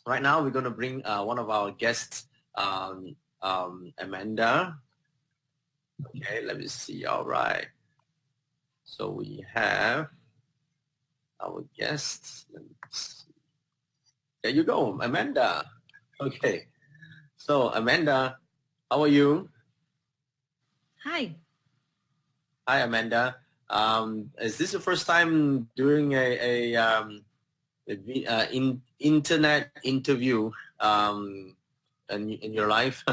right now we're going to bring one of our guests, Amanda. Okay, let me see. All right. So we have our guest. Let me see. There you go, Amanda. Okay. So Amanda, how are you? Hi. Hi, Amanda. Is this the first time doing internet interview in your life?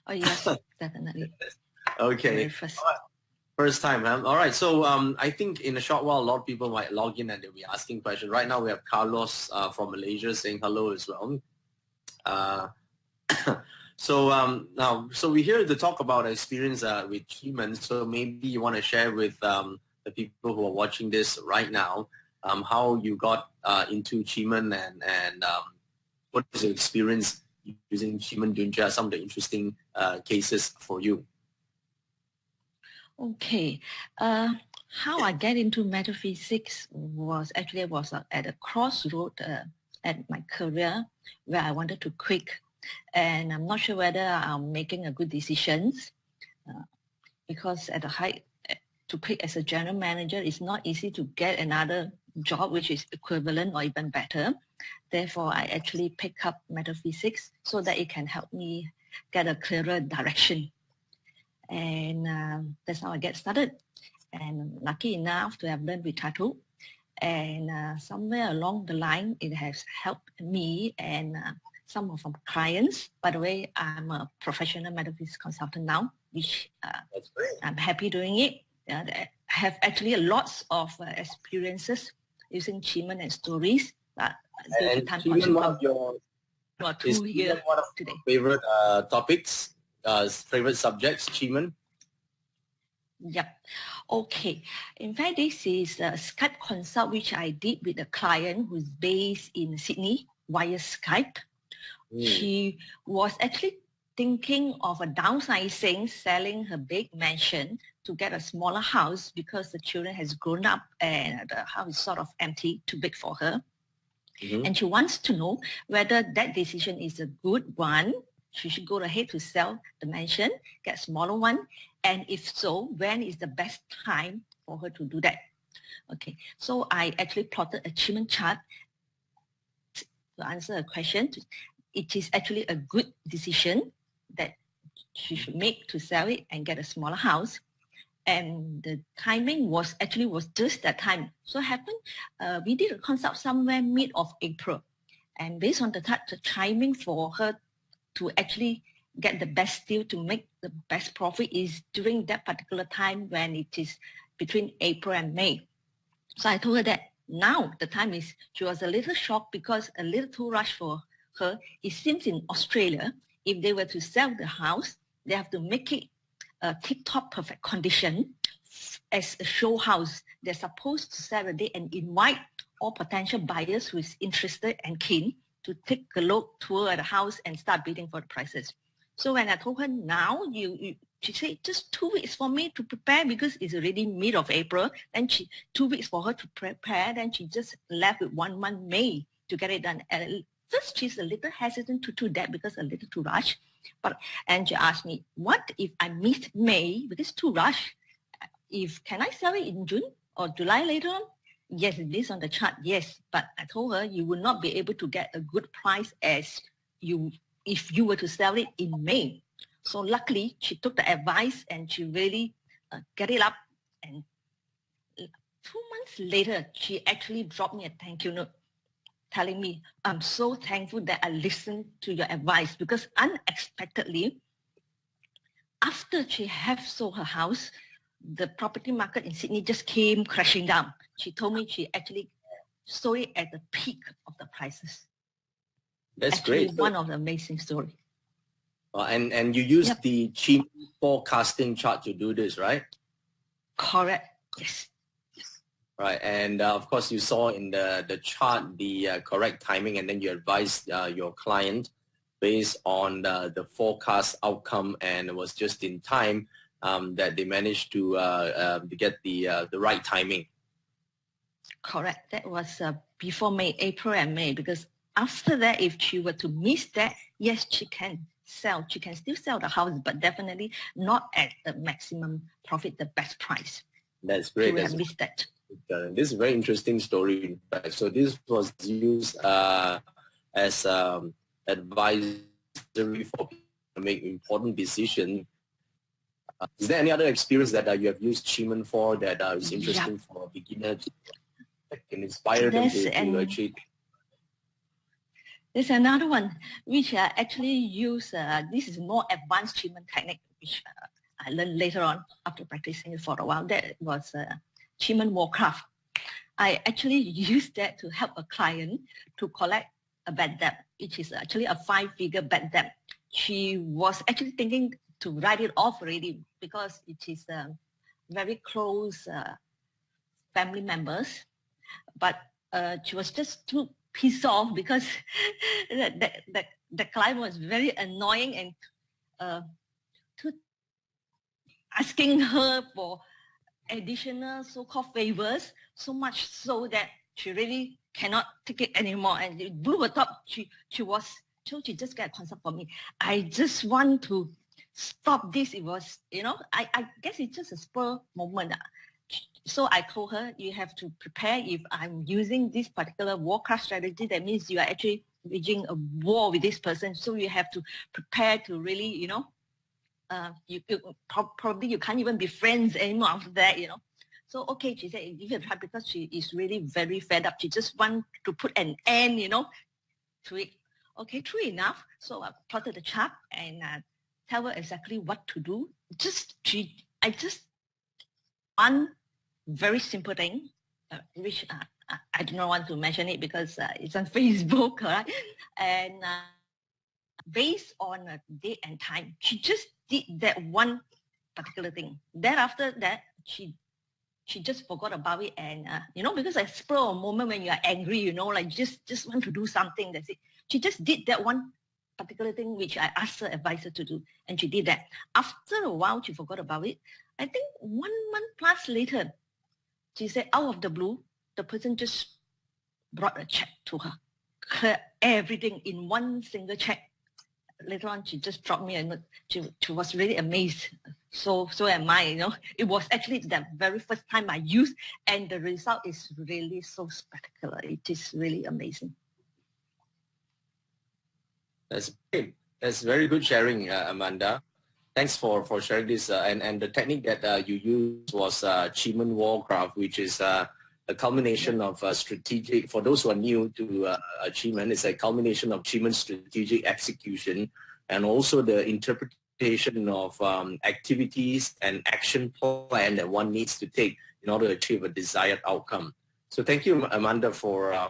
Oh yes, definitely. Okay. First. First time, huh? All right. So I think in a short while, a lot of people might log in and they'll be asking questions. Right now, we have Carlos from Malaysia saying hello as well. So we're here to talk about our experience with QiMen. So maybe you want to share with the people who are watching this right now how you got into QiMen and what is your experience using Men Dun Jia, some of the interesting cases for you. Okay. How I get into metaphysics was at a crossroad at my career where I wanted to quit. And I'm not sure whether I'm making a good decision because at the height, to quit as a general manager, it's not easy to get another job which is equivalent or even better. Therefore, I actually pick up metaphysics so that it can help me get a clearer direction. And that's how I get started. And lucky enough to have learned with tattoo. And somewhere along the line, it has helped me and some of my clients. By the way, I'm a professional metaphysics consultant now, which I'm happy doing it. I have actually lots of experiences using QiMen and stories. And QiMen, one of your favorite topics, favorite subjects, QiMen? Yep. Okay. In fact, this is a Skype consult which I did with a client who's based in Sydney via Skype. She was actually thinking of a downsizing, selling her big mansion to get a smaller house because the children has grown up and the house is sort of empty, too big for her. And she wants to know whether that decision is a good one. She should go ahead to sell the mansion, get a smaller one. And if so, when is the best time for her to do that? Okay, so I actually plotted a QiMen chart to answer a question. It is actually a good decision that she should make to sell it and get a smaller house. And the timing was just that time. So it happened, we did a consult somewhere mid of April. And based on the timing for her to actually get the best deal, to make the best profit is during that particular time when it is between April and May. So I told her that now the time is, she was a little shocked because a little too rush for her. It seems in Australia, if they were to sell the house, they have to make it a tip-top perfect condition as a show house. They're supposed to sell it and invite all potential buyers who is interested and keen to take a look, tour the house and start bidding for the prices. So when I told her now, she said just 2 weeks for me to prepare because it's already mid of April. Then 2 weeks for her to prepare. Then she just left with 1 month May to get it done. And first, she's a little hesitant to do that because a little too rush. And she asked me, what if I miss May because too rush? Can I sell it in June or July later on? Yes, based on the chart, yes. But I told her you will not be able to get a good price if you were to sell it in May. So luckily, she took the advice and she really get it up. And 2 months later, she actually dropped me a thank you note telling me, I'm so thankful that I listened to your advice because unexpectedly, after she had sold her house, the property market in Sydney just came crashing down. She told me she actually sold it at the peak of the prices. That's actually great. One of the amazing stories. And you used the QiMen forecasting chart to do this, right? Correct. Yes. Right, and of course you saw in the chart the correct timing, and then you advised your client based on the forecast outcome, and it was just in time that they managed to get the right timing. Correct. That was before May, April and May, because after that, if she were to miss that, yes, she can sell. She can still sell the house, but definitely not at the maximum profit, the best price. That's great. She would have missed that. This is a very interesting story, in fact. So this was used as advisory for people to make important decisions. Is there any other experience that you have used QiMen for that is interesting for beginners that can inspire them to actually? There's another one which I actually use. This is more advanced QiMen technique, which I learned later on after practicing it for a while. That was QiMen Warcraft. I actually used that to help a client to collect a bad debt, which is actually a 5-figure bad debt. She was actually thinking to write it off already because it is very close family members. But she was just too pissed off because the client was very annoying and asking her for additional so-called favors, so much so that she really cannot take it anymore. And it blew her top. She just got a consult for me. I just want to stop this. It was, I guess it's just a spur moment. So I told her, you have to prepare. If I'm using this particular warcraft strategy, that means you are actually waging a war with this person. So you have to prepare to really, probably you can't even be friends anymore after that, So, okay, she said, give it a try because she is really very fed up. She just wants to put an end, to it. Okay, true enough. So I plotted the chart and tell her exactly what to do. I just one very simple thing, which I do not want to mention it because it's on Facebook, right? And based on a date and time, she just did that one particular thing. Then after that, she just forgot about it, and because I spur a moment when you are angry, like just want to do something. That's it. She just did that one particular thing which I asked her advisor to do, and she did that. After a while, she forgot about it. I think 1 month plus later, she said out of the blue, the person just brought a check to her, clear everything in one single check. Later on, she just dropped me a note. She was really amazed. So am I, It was actually the very first time I used, and the result is really so spectacular. It is really amazing. That's great. That's very good sharing, Amanda. Thanks for sharing this. And the technique that you used was QiMen Warcraft, which is a culmination of strategic, for those who are new to QiMen, it's a culmination of QiMen strategic execution and also the interpretation of activities and action plan that one needs to take in order to achieve a desired outcome. So thank you, Amanda, for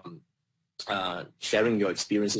sharing your experiences.